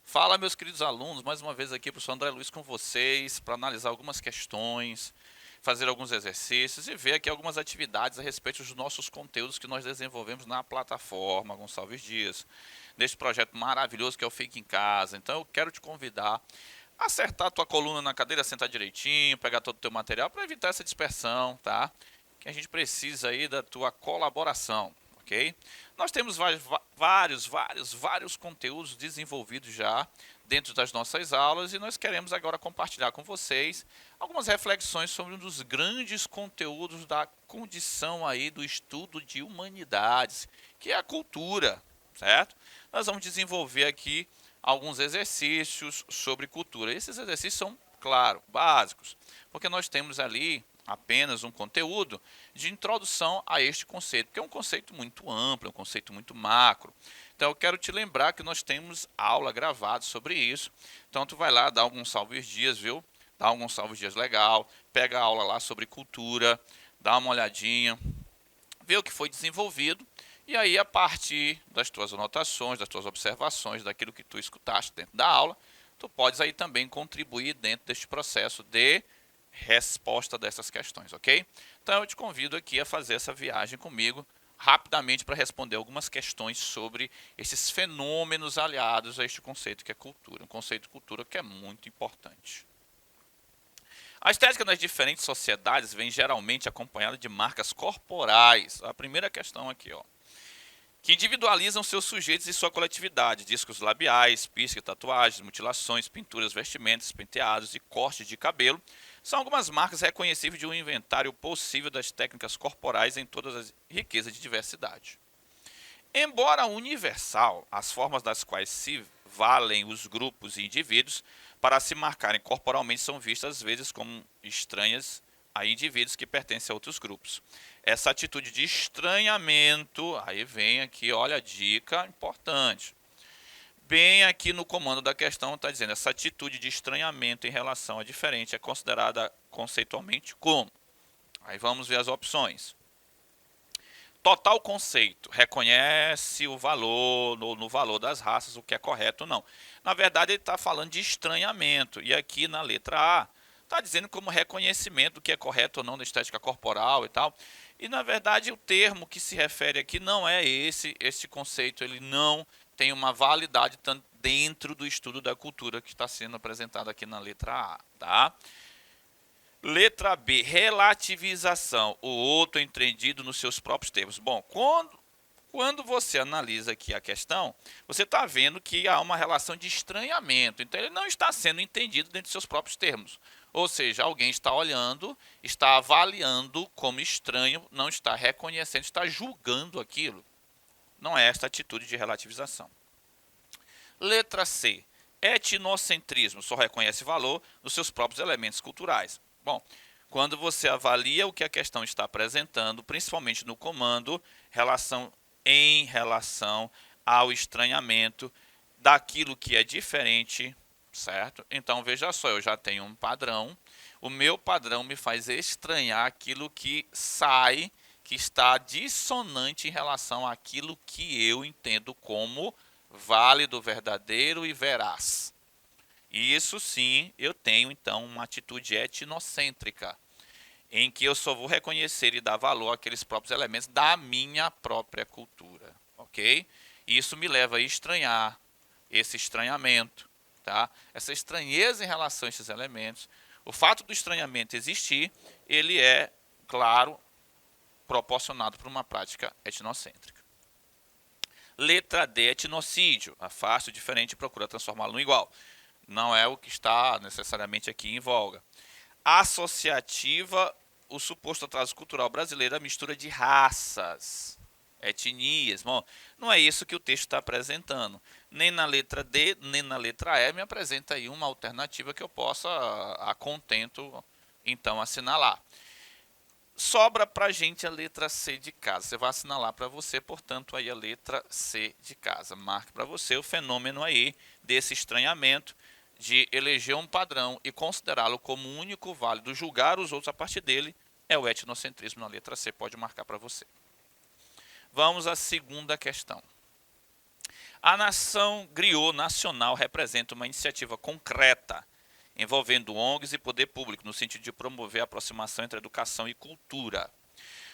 Fala, meus queridos alunos, mais uma vez aqui, professor André Luiz com vocês, para analisar algumas questões, fazer alguns exercícios e ver aqui algumas atividades a respeito dos nossos conteúdos que nós desenvolvemos na plataforma Gonçalves Dias, neste projeto maravilhoso que é o Fique em Casa. Então eu quero te convidar a acertar a tua coluna na cadeira, sentar direitinho, pegar todo o teu material para evitar essa dispersão, tá? Que a gente precisa aí da tua colaboração. Ok? Nós temos vários conteúdos desenvolvidos já dentro das nossas aulas e nós queremos agora compartilhar com vocês algumas reflexões sobre um dos grandes conteúdos da condição aí do estudo de humanidades, que é a cultura, certo? Nós vamos desenvolver aqui alguns exercícios sobre cultura. Esses exercícios são, claro, básicos, porque nós temos ali apenas um conteúdo de introdução a este conceito, que é um conceito muito amplo, é um conceito muito macro. Então eu quero te lembrar que nós temos aula gravada sobre isso. Então tu vai lá, dá alguns salve dias, viu? Dá alguns salve dias legal, pega a aula lá sobre cultura, dá uma olhadinha, vê o que foi desenvolvido, e aí a partir das tuas anotações, das tuas observações, daquilo que tu escutaste dentro da aula, tu podes aí também contribuir dentro deste processo de resposta dessas questões, ok? Então eu te convido aqui a fazer essa viagem comigo rapidamente para responder algumas questões sobre esses fenômenos aliados a este conceito que é cultura, um conceito de cultura que é muito importante. A estética nas diferentes sociedades vem geralmente acompanhada de marcas corporais. A primeira questão aqui, ó, que individualizam seus sujeitos e sua coletividade, discos labiais, piercing, tatuagens, mutilações, pinturas, vestimentas, penteados e cortes de cabelo, são algumas marcas reconhecíveis de um inventário possível das técnicas corporais em todas as riquezas de diversidade. Embora universal, as formas das quais se valem os grupos e indivíduos para se marcarem corporalmente são vistas às vezes como estranhas a indivíduos que pertencem a outros grupos. Essa atitude de estranhamento, aí vem aqui, olha a dica importante. Bem aqui no comando da questão está dizendo, essa atitude de estranhamento em relação a diferente é considerada conceitualmente como? Aí vamos ver as opções. Total conceito, reconhece o valor, no valor das raças, o que é correto ou não. Na verdade ele está falando de estranhamento, e aqui na letra A, está dizendo como reconhecimento do que é correto ou não da estética corporal e tal. E na verdade o termo que se refere aqui não é esse conceito, ele não tem uma validade dentro do estudo da cultura que está sendo apresentado aqui na letra A, tá? Letra B, relativização, o outro entendido nos seus próprios termos. Bom, quando você analisa aqui a questão, você está vendo que há uma relação de estranhamento. Então, ele não está sendo entendido dentro de seus próprios termos. Ou seja, alguém está olhando, está avaliando como estranho, não está reconhecendo, está julgando aquilo. Não é esta atitude de relativização. Letra C, etnocentrismo, só reconhece valor nos seus próprios elementos culturais. Bom, quando você avalia o que a questão está apresentando, principalmente no comando, em relação ao estranhamento daquilo que é diferente, certo? Então, veja só, eu já tenho um padrão. O meu padrão me faz estranhar aquilo que sai, que está dissonante em relação àquilo que eu entendo como válido, verdadeiro e veraz. Isso sim, eu tenho então uma atitude etnocêntrica, em que eu só vou reconhecer e dar valor àqueles próprios elementos da minha própria cultura, ok? Isso me leva a estranhar, esse estranhamento, tá? Essa estranheza em relação a esses elementos. O fato do estranhamento existir, ele é, claro, proporcionado por uma prática etnocêntrica. Letra D, etnocídio. Afaste o diferente e procura transformá-lo no igual. Não é o que está necessariamente aqui em voga. Associativa, o suposto atraso cultural brasileiro, a mistura de raças, etnias. Bom, não é isso que o texto está apresentando. Nem na letra D, nem na letra E me apresenta aí uma alternativa que eu possa, a contento, então, assinalar. Sobra para a gente a letra C de casa. Você vai assinalar para você, portanto, aí a letra C de casa. Marque para você o fenômeno aí desse estranhamento de eleger um padrão e considerá-lo como único válido, julgar os outros a partir dele, é o etnocentrismo na letra C, pode marcar para você. Vamos à segunda questão. A nação griot nacional representa uma iniciativa concreta envolvendo ONGs e poder público, no sentido de promover a aproximação entre educação e cultura.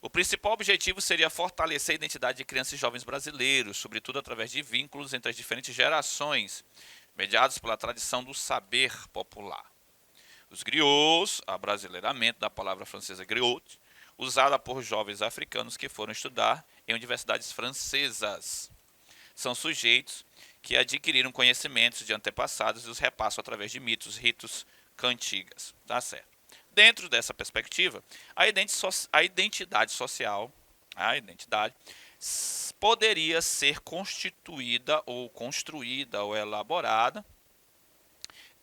O principal objetivo seria fortalecer a identidade de crianças e jovens brasileiros, sobretudo através de vínculos entre as diferentes gerações, mediados pela tradição do saber popular. Os griots, abrasileiramento da palavra francesa griot, usada por jovens africanos que foram estudar em universidades francesas. São sujeitos que adquiriram conhecimentos de antepassados e os repassam através de mitos, ritos, cantigas. Tá certo. Dentro dessa perspectiva, a identidade social, poderia ser constituída ou construída ou elaborada,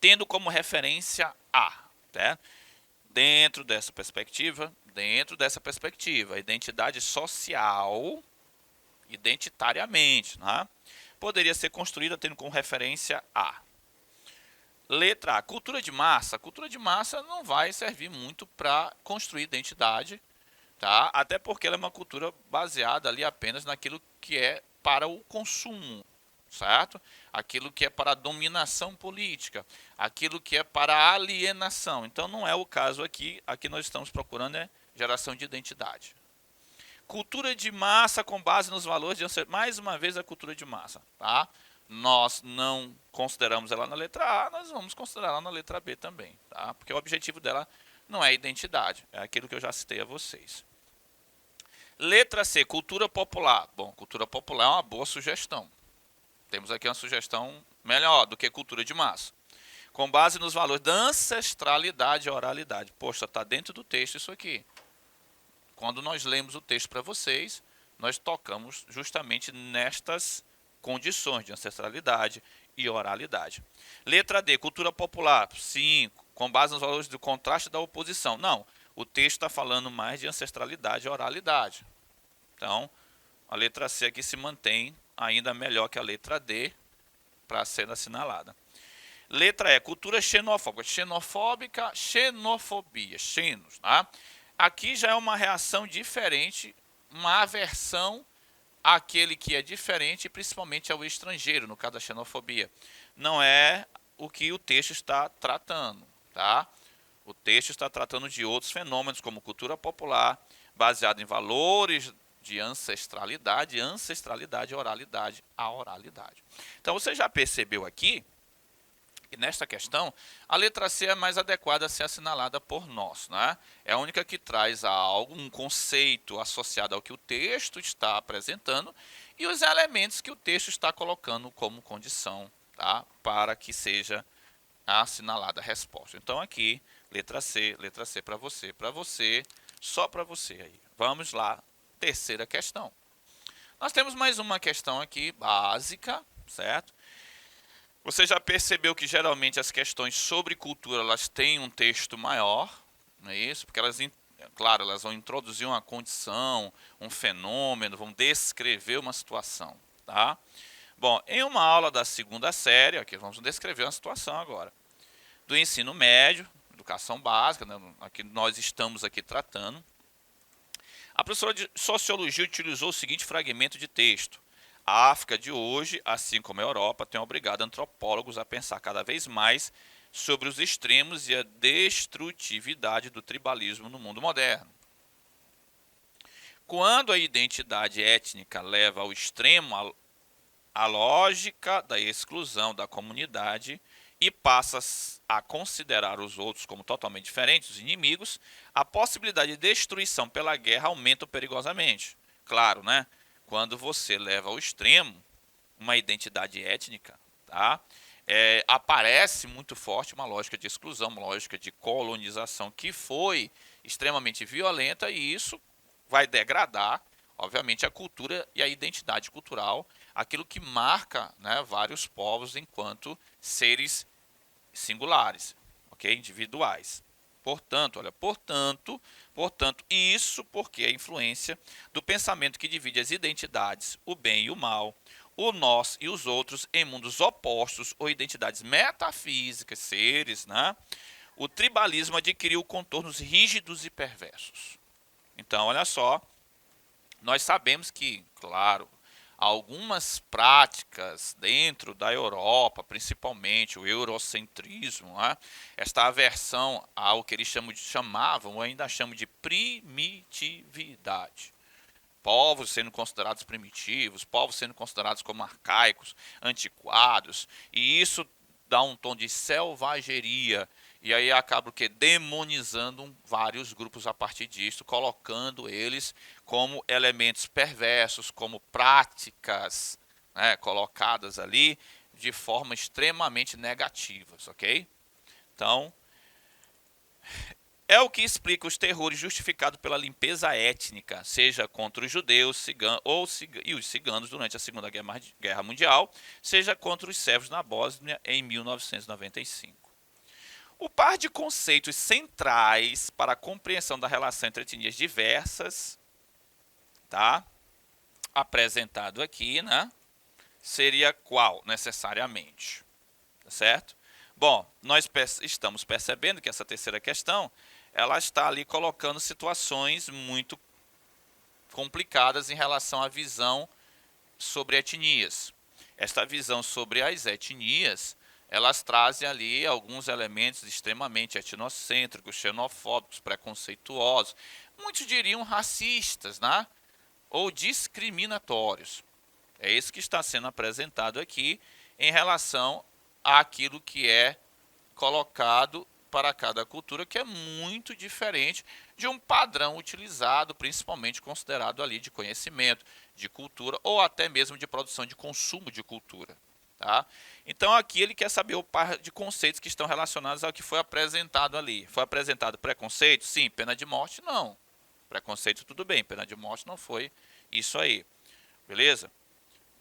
tendo como referência a, né? Dentro dessa perspectiva, a identidade social, identitariamente, né? Poderia ser construída tendo como referência a. Letra A, cultura de massa. Cultura de massa não vai servir muito para construir identidade, tá? Até porque ela é uma cultura baseada ali apenas naquilo que é para o consumo, certo? Aquilo que é para a dominação política, aquilo que é para a alienação. Então não é o caso aqui. Aqui nós estamos procurando geração de identidade. Cultura de massa com base nos valores de mais uma vez a cultura de massa, tá? Nós não consideramos ela na letra A, nós vamos considerar ela na letra B também, tá? Porque o objetivo dela não é identidade, é aquilo que eu já citei a vocês. Letra C, cultura popular. Bom, cultura popular é uma boa sugestão. Temos aqui uma sugestão melhor do que cultura de massa. Com base nos valores da ancestralidade e oralidade. Poxa, está dentro do texto isso aqui. Quando nós lemos o texto para vocês, nós tocamos justamente nestas condições de ancestralidade e oralidade. Letra D, cultura popular. Sim, com base nos valores do contraste da oposição. Não, o texto está falando mais de ancestralidade e oralidade. Então, a letra C aqui se mantém ainda melhor que a letra D para ser assinalada. Letra E, cultura xenofóbica. Xenofobia, xenos, tá? Aqui já é uma reação diferente, uma aversão àquele que é diferente, principalmente ao estrangeiro, no caso da xenofobia. Não é o que o texto está tratando, tá? O texto está tratando de outros fenômenos, como cultura popular, baseado em valores de ancestralidade e oralidade, a oralidade. Então, você já percebeu aqui que nesta questão, a letra C é mais adequada a ser assinalada por nós, né? É a única que traz algo, um conceito associado ao que o texto está apresentando e os elementos que o texto está colocando como condição, tá? Para que seja assinalada a resposta. Então aqui, letra C para você, só para você aí. Vamos lá, terceira questão. Nós temos mais uma questão aqui, básica, certo? Você já percebeu que geralmente as questões sobre cultura elas têm um texto maior, não é isso? Porque elas, claro, elas vão introduzir uma condição, um fenômeno, vão descrever uma situação, tá? Bom, em uma aula da segunda série, aqui vamos descrever uma situação agora, do ensino médio, educação básica, né, aqui nós estamos aqui tratando. A professora de sociologia utilizou o seguinte fragmento de texto. A África de hoje, assim como a Europa, tem obrigado antropólogos a pensar cada vez mais sobre os extremos e a destrutividade do tribalismo no mundo moderno. Quando a identidade étnica leva ao extremo a lógica da exclusão da comunidade e passa a considerar os outros como totalmente diferentes, os inimigos, a possibilidade de destruição pela guerra aumenta perigosamente. Claro, né? Quando você leva ao extremo uma identidade étnica, tá? Aparece muito forte uma lógica de exclusão, uma lógica de colonização que foi extremamente violenta e isso vai degradar, obviamente, a cultura e a identidade cultural, aquilo que marca, né, vários povos enquanto seres singulares, ok? Individuais. Portanto, isso porque a influência do pensamento que divide as identidades, o bem e o mal, o nós e os outros em mundos opostos ou identidades metafísicas, seres, né? O tribalismo adquiriu contornos rígidos e perversos. Então, olha só, nós sabemos que, claro, algumas práticas dentro da Europa, principalmente o eurocentrismo, né? Esta aversão ao que eles chamavam, ou ainda chamam de primitividade. Povos sendo considerados primitivos, povos sendo considerados como arcaicos, antiquados, e isso dá um tom de selvageria, e aí acaba o que? Demonizando vários grupos a partir disso, colocando eles como elementos perversos, como práticas, né, colocadas ali de forma extremamente negativas, ok? Então, é o que explica os terrores justificados pela limpeza étnica, seja contra os judeus e os ciganos durante a Segunda Guerra Mundial, seja contra os sérvios na Bósnia em 1995. O par de conceitos centrais para a compreensão da relação entre etnias diversas, tá? Apresentado aqui, né? Seria qual, necessariamente? Tá certo? Bom, nós estamos percebendo que essa terceira questão, ela está ali colocando situações muito complicadas em relação à visão sobre etnias. Esta visão sobre as etnias, elas trazem ali alguns elementos extremamente etnocêntricos, xenofóbicos, preconceituosos, muitos diriam racistas, né? Ou discriminatórios. É isso que está sendo apresentado aqui em relação àquilo que é colocado para cada cultura, que é muito diferente de um padrão utilizado, principalmente considerado ali de conhecimento, de cultura ou até mesmo de produção de consumo de cultura. Tá? Então aqui ele quer saber o par de conceitos que estão relacionados ao que foi apresentado ali. Foi apresentado preconceito? Sim. Pena de morte? Não. Preconceito tudo bem, pena de morte não foi isso aí. Beleza?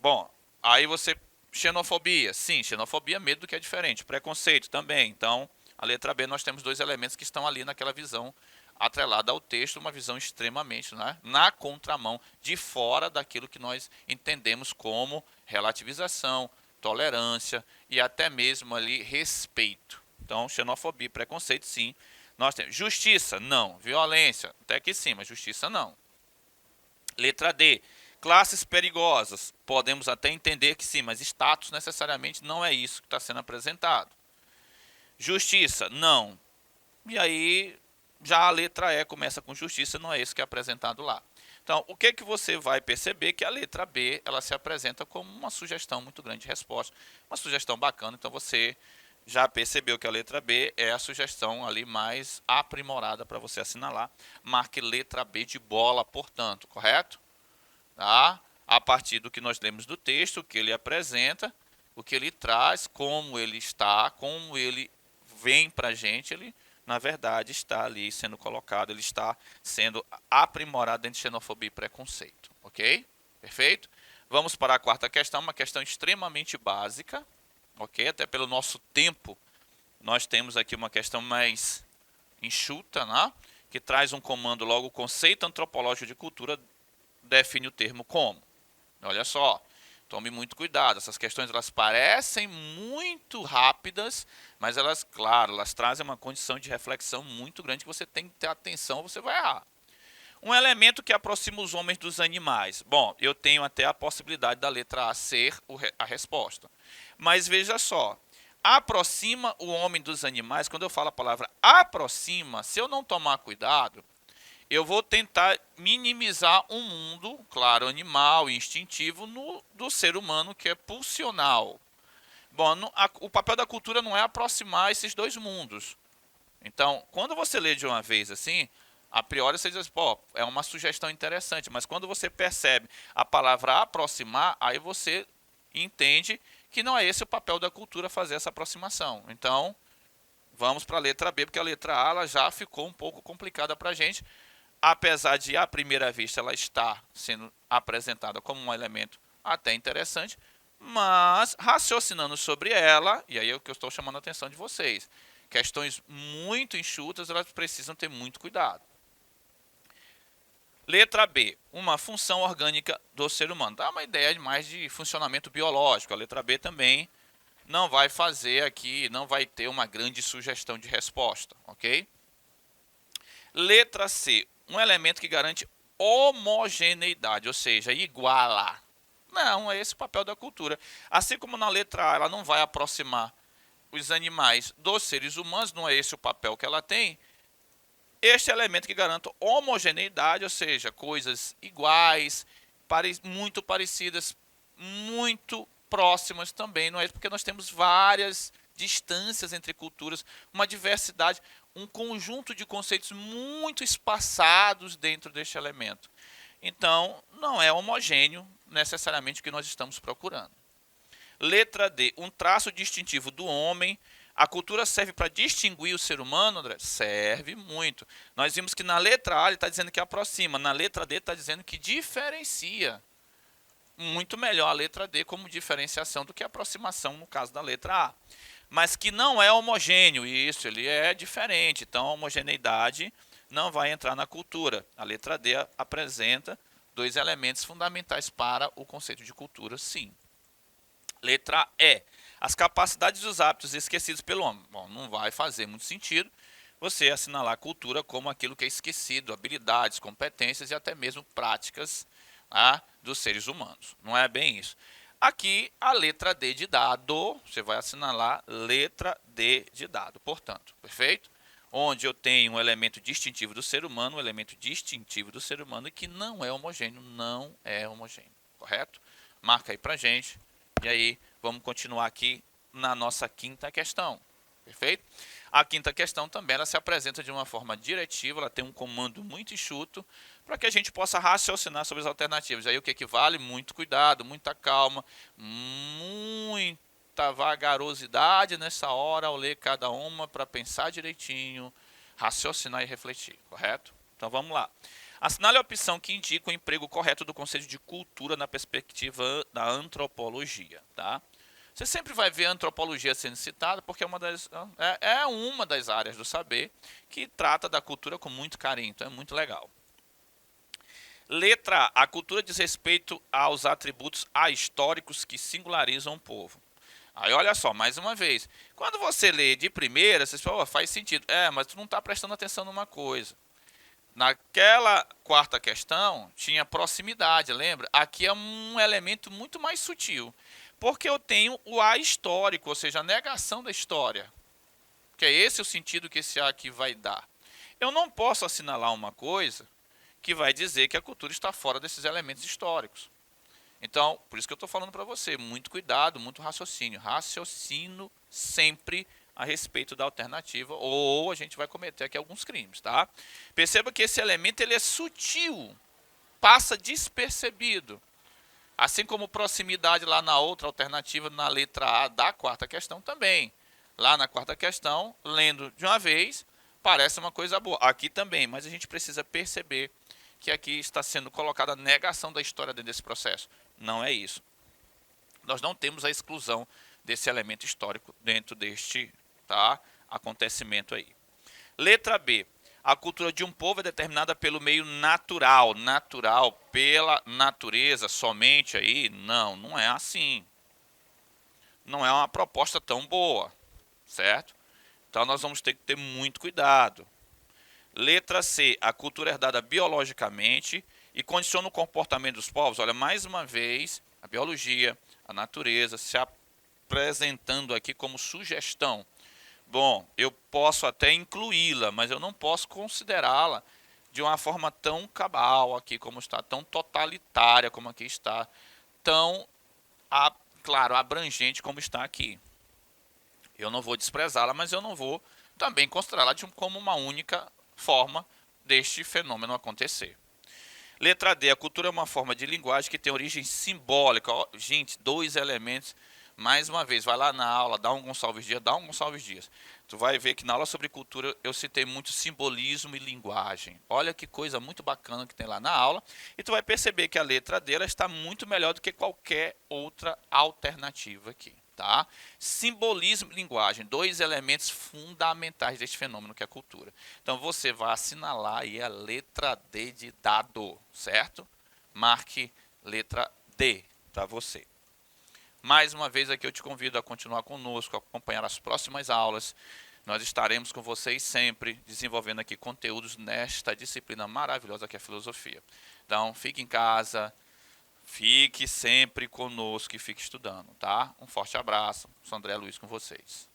Bom, aí você... Xenofobia? Sim, xenofobia, medo do que é diferente. Preconceito também. Então, a letra B, nós temos dois elementos que estão ali naquela visão atrelada ao texto, uma visão extremamente, né, na contramão, de fora daquilo que nós entendemos como relativização, tolerância e até mesmo ali respeito. Então, xenofobia, preconceito, sim. Nós temos justiça? Não. Violência? Até que sim, mas justiça não. Letra D. Classes perigosas. Podemos até entender que sim, mas status necessariamente não é isso que está sendo apresentado. Justiça? Não. E aí, já a letra E começa com justiça, não é isso que é apresentado lá. Então, o que você vai perceber? Que a letra B, ela se apresenta como uma sugestão muito grande de resposta. Uma sugestão bacana, então você já percebeu que a letra B é a sugestão ali mais aprimorada para você assinalar. Marque letra B de bola, portanto, correto? Tá? A partir do que nós lemos do texto, o que ele apresenta, o que ele traz, como ele está, como ele vem para a gente, ele, na verdade, está ali sendo colocado, ele está sendo aprimorado dentro de xenofobia e preconceito. Ok? Perfeito? Vamos para a quarta questão, uma questão extremamente básica, ok? Até pelo nosso tempo, nós temos aqui uma questão mais enxuta, né? Que traz um comando logo, o conceito antropológico de cultura define o termo como. Olha só, tome muito cuidado, essas questões elas parecem muito rápidas, mas elas, claro, elas trazem uma condição de reflexão muito grande que você tem que ter atenção ou você vai errar. Um elemento que aproxima os homens dos animais. Bom, eu tenho até a possibilidade da letra A ser a resposta. Mas veja só, aproxima o homem dos animais, quando eu falo a palavra aproxima, se eu não tomar cuidado, eu vou tentar minimizar um mundo, claro, animal e instintivo, do ser humano, que é pulsional. Bom, o papel da cultura não é aproximar esses dois mundos. Então, quando você lê de uma vez assim, a priori você diz, pô, é uma sugestão interessante, mas quando você percebe a palavra aproximar, aí você entende que não é esse o papel da cultura, fazer essa aproximação. Então, vamos para a letra B, porque a letra A ela já ficou um pouco complicada para a gente, apesar de, à primeira vista, ela estar sendo apresentada como um elemento até interessante, mas raciocinando sobre ela, e aí é o que eu estou chamando a atenção de vocês, questões muito enxutas, elas precisam ter muito cuidado. Letra B, uma função orgânica do ser humano. Dá uma ideia mais de funcionamento biológico. A letra B também não vai fazer aqui, não vai ter uma grande sugestão de resposta, ok? Letra C, um elemento que garante homogeneidade, ou seja, iguala. Não, é esse o papel da cultura. Assim como na letra A ela não vai aproximar os animais dos seres humanos, não é esse o papel que ela tem, este elemento que garante homogeneidade, ou seja, coisas iguais, muito parecidas, muito próximas também, não é? Porque nós temos várias distâncias entre culturas, uma diversidade, um conjunto de conceitos muito espaçados dentro deste elemento. Então, não é homogêneo necessariamente o que nós estamos procurando. Letra D, um traço distintivo do homem. A cultura serve para distinguir o ser humano, André? Serve muito. Nós vimos que na letra A ele está dizendo que aproxima, na letra D está dizendo que diferencia. Muito melhor a letra D como diferenciação do que aproximação no caso da letra A. Mas que não é homogêneo, isso, ele é diferente. Então a homogeneidade não vai entrar na cultura. A letra D apresenta dois elementos fundamentais para o conceito de cultura, sim. Letra E. As capacidades e os hábitos esquecidos pelo homem. Bom, não vai fazer muito sentido você assinalar a cultura como aquilo que é esquecido, habilidades, competências e até mesmo práticas dos seres humanos. Não é bem isso. Aqui, a letra D de dado, você vai assinalar letra D de dado, portanto, perfeito? Onde eu tenho um elemento distintivo do ser humano, um elemento distintivo do ser humano e que não é homogêneo, correto? Marca aí pra gente. E aí, vamos continuar aqui na nossa quinta questão, perfeito? A quinta questão também ela se apresenta de uma forma diretiva, ela tem um comando muito enxuto, para que a gente possa raciocinar sobre as alternativas. Aí o que vale? Muito cuidado, muita calma, muita vagarosidade nessa hora ao ler cada uma para pensar direitinho, raciocinar e refletir, correto? Então vamos lá. Assinale a opção que indica o emprego correto do conceito de cultura na perspectiva da antropologia, tá? Você sempre vai ver a antropologia sendo citada porque é uma das áreas do saber que trata da cultura com muito carinho, então é muito legal. Letra A. A cultura diz respeito aos atributos ahistóricos que singularizam o povo. Aí olha só, mais uma vez, quando você lê de primeira, você fala, faz sentido. Mas tu não está prestando atenção numa coisa. Naquela quarta questão, tinha proximidade, lembra? Aqui é um elemento muito mais sutil, porque eu tenho o A histórico, ou seja, a negação da história. Que é esse o sentido que esse A aqui vai dar. Eu não posso assinalar uma coisa que vai dizer que a cultura está fora desses elementos históricos. Então, por isso que eu estou falando para você, muito cuidado, muito raciocínio. Raciocínio sempre a respeito da alternativa, ou a gente vai cometer aqui alguns crimes, tá? Perceba que esse elemento ele é sutil, passa despercebido. Assim como proximidade lá na outra alternativa, na letra A da quarta questão também. Lá na quarta questão, lendo de uma vez, parece uma coisa boa. Aqui também, mas a gente precisa perceber que aqui está sendo colocada a negação da história dentro desse processo. Não é isso. Nós não temos a exclusão desse elemento histórico dentro deste acontecimento aí. Letra B. A cultura de um povo é determinada pelo meio natural. Natural, pela natureza somente aí? Não, não é assim. Não é uma proposta tão boa, certo? Então nós vamos ter que ter muito cuidado. Letra C. A cultura é herdada biologicamente e condiciona o comportamento dos povos. Olha, mais uma vez, a biologia, a natureza se apresentando aqui como sugestão. Bom, eu posso até incluí-la, mas eu não posso considerá-la de uma forma tão cabal aqui como está, tão totalitária como aqui está, tão, claro, abrangente como está aqui. Eu não vou desprezá-la, mas eu não vou também considerá-la como uma única forma deste fenômeno acontecer. Letra D. A cultura é uma forma de linguagem que tem origem simbólica. Gente, dois elementos. Mais uma vez, vai lá na aula, dá um Gonçalves Dias. Tu vai ver que na aula sobre cultura eu citei muito simbolismo e linguagem. Olha que coisa muito bacana que tem lá na aula. E tu vai perceber que a letra D ela está muito melhor do que qualquer outra alternativa aqui. Tá? Simbolismo e linguagem, dois elementos fundamentais deste fenômeno que é a cultura. Então você vai assinalar aí a letra D de dado, certo? Marque letra D para você. Mais uma vez aqui eu te convido a continuar conosco, a acompanhar as próximas aulas. Nós estaremos com vocês sempre desenvolvendo aqui conteúdos nesta disciplina maravilhosa que é a filosofia. Então fique em casa, fique sempre conosco e fique estudando, tá? Um forte abraço. Sou André Luiz com vocês.